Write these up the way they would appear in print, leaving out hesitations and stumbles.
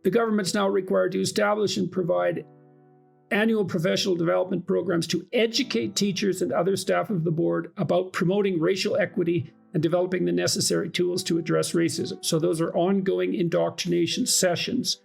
The government's now required to establish and provide annual professional development programs to educate teachers and other staff of the board about promoting racial equity and developing the necessary tools to address racism. So those are ongoing indoctrination sessions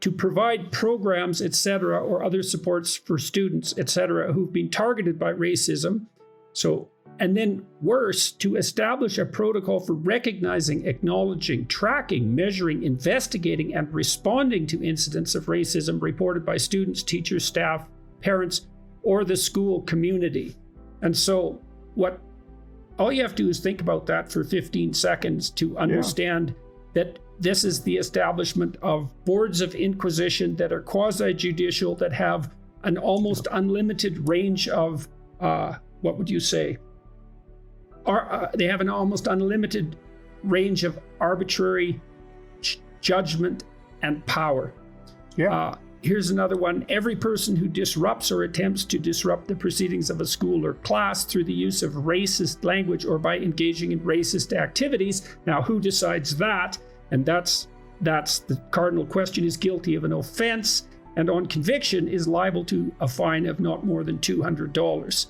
to provide programs, etc., or other supports for students, etc., who've been targeted by racism. So, and then worse, to establish a protocol for recognizing, acknowledging, tracking, measuring, investigating, and responding to incidents of racism reported by students, teachers, staff, parents, or the school community. And so all you have to do is think about that for 15 seconds to understand that this is the establishment of boards of inquisition that are quasi-judicial, that have an almost unlimited range of, what would you say? They have an almost unlimited range of arbitrary judgment and power. Here's another one. Every person who disrupts or attempts to disrupt the proceedings of a school or class through the use of racist language or by engaging in racist activities. Now, who decides that? And that's the cardinal question, is guilty of an offense, and on conviction is liable to a fine of not more than $200.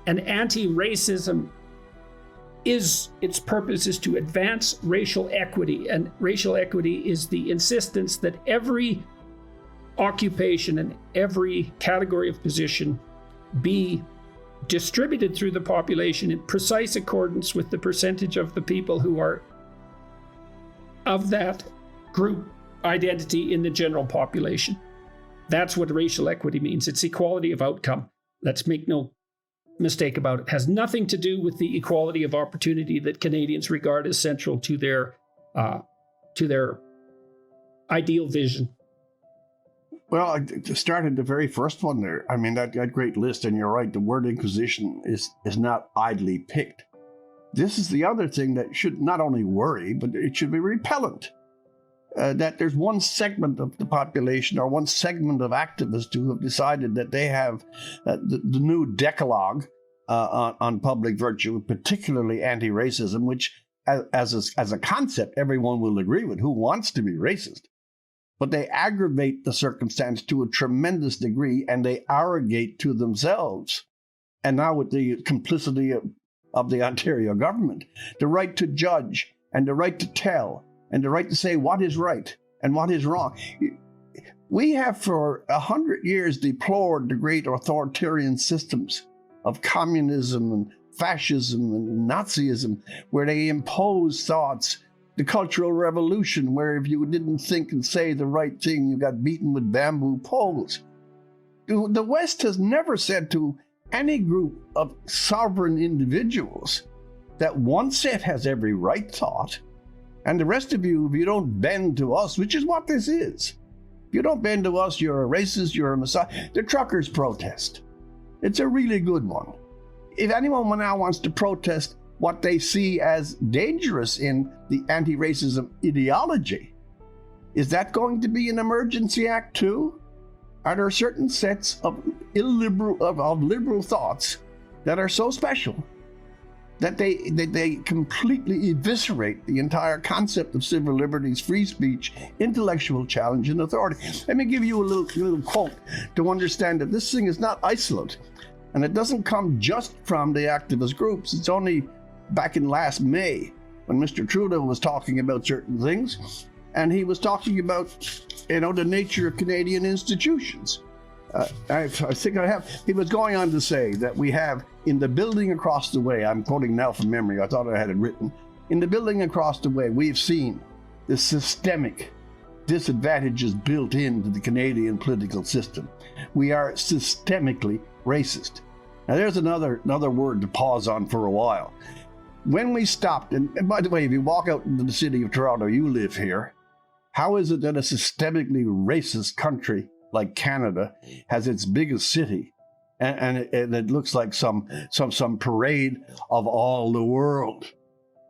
And anti-racism its purpose is to advance racial equity, and racial equity is the insistence that every occupation and every category of position be distributed through the population in precise accordance with the percentage of the people who are of that group identity in the general population. That's what racial equity means. It's equality of outcome. Let's make no mistake about it. It has nothing to do with the equality of opportunity that Canadians regard as central to their ideal vision. Well, I started the very first one there. I mean, that great list, and you're right, the word inquisition is not idly picked. This is the other thing that should not only worry, but it should be repellent. That there's one segment of the population or one segment of activists who have decided that they have the new decalogue on public virtue, particularly anti-racism, which as a concept, everyone will agree with. Who wants to be racist? But they aggravate the circumstance to a tremendous degree, and they arrogate to themselves. And now with the complicity of the Ontario government, the right to judge and the right to tell and the right to say what is right and what is wrong. We have for 100 years deplored the great authoritarian systems of communism and fascism and Nazism, where they impose thoughts. The Cultural Revolution, where if you didn't think and say the right thing, you got beaten with bamboo poles. The West has never said to any group of sovereign individuals that one set has every right thought, and the rest of you, if you don't bend to us, which is what this is, if you don't bend to us, you're a racist, you're a messiah. The truckers protest. It's a really good one. If anyone now wants to protest what they see as dangerous in the anti-racism ideology, is that going to be an emergency act too? Are there certain sets of liberal thoughts that are so special that they completely eviscerate the entire concept of civil liberties, free speech, intellectual challenge, and authority? Let me give you a little quote to understand that this thing is not isolated, and it doesn't come just from the activist groups. It's only back in last May when Mr. Trudeau was talking about certain things, and he was talking about, the nature of Canadian institutions. I think I have. He was going on to say that we have in the building across the way, I'm quoting now from memory, I thought I had it written, in the building across the way, we've seen the systemic disadvantages built into the Canadian political system. We are systemically racist. Now there's another word to pause on for a while. When we stopped, and by the way, if you walk out into the city of Toronto, you live here, how is it that a systemically racist country like Canada has its biggest city, and it looks like some parade of all the world?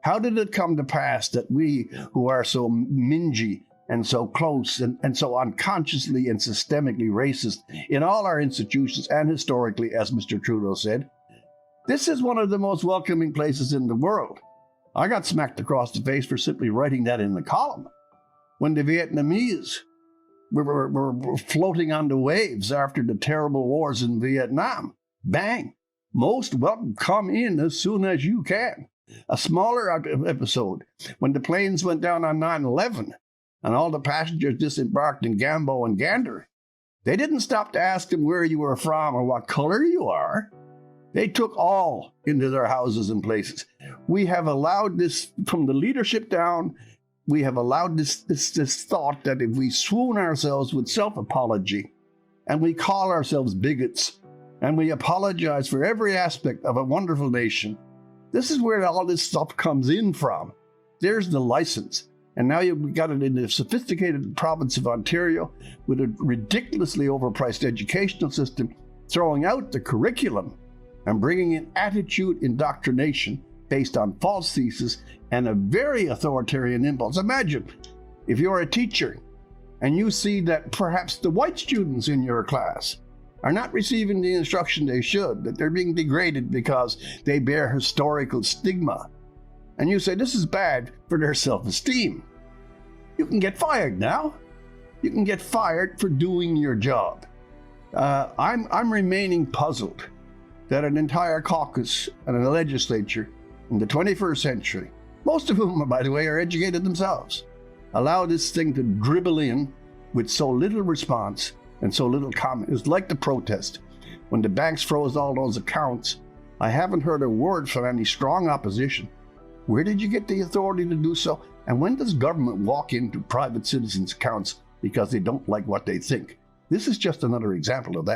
How did it come to pass that we, who are so mingy and so close and so unconsciously and systemically racist in all our institutions and historically, as Mr. Trudeau said, this is one of the most welcoming places in the world? I got smacked across the face for simply writing that in the column. when the Vietnamese were floating on the waves after the terrible wars in Vietnam. Bang! Most welcome, come in as soon as you can. A smaller episode, when the planes went down on 9/11 and all the passengers disembarked in Gambo and Gander. They didn't stop to ask them where you were from or what color you are. They took all into their houses and places. We have allowed this, from the leadership down, we have allowed this thought that if we swoon ourselves with self-apology and we call ourselves bigots and we apologize for every aspect of a wonderful nation, this is where all this stuff comes in from. There's the license. And now you've got it in the sophisticated province of Ontario with a ridiculously overpriced educational system, throwing out the curriculum and bringing in attitude indoctrination based on false thesis and a very authoritarian impulse. Imagine if you're a teacher and you see that perhaps the white students in your class are not receiving the instruction they should, that they're being degraded because they bear historical stigma. And you say this is bad for their self-esteem. You can get fired now. You can get fired for doing your job. I'm remaining puzzled that an entire caucus and a legislature in the 21st century, most of whom, by the way, are educated themselves, allow this thing to dribble in with so little response and so little comment. It's like the protest. When the banks froze all those accounts, I haven't heard a word from any strong opposition. Where did you get the authority to do so? And when does government walk into private citizens' accounts because they don't like what they think? This is just another example of that.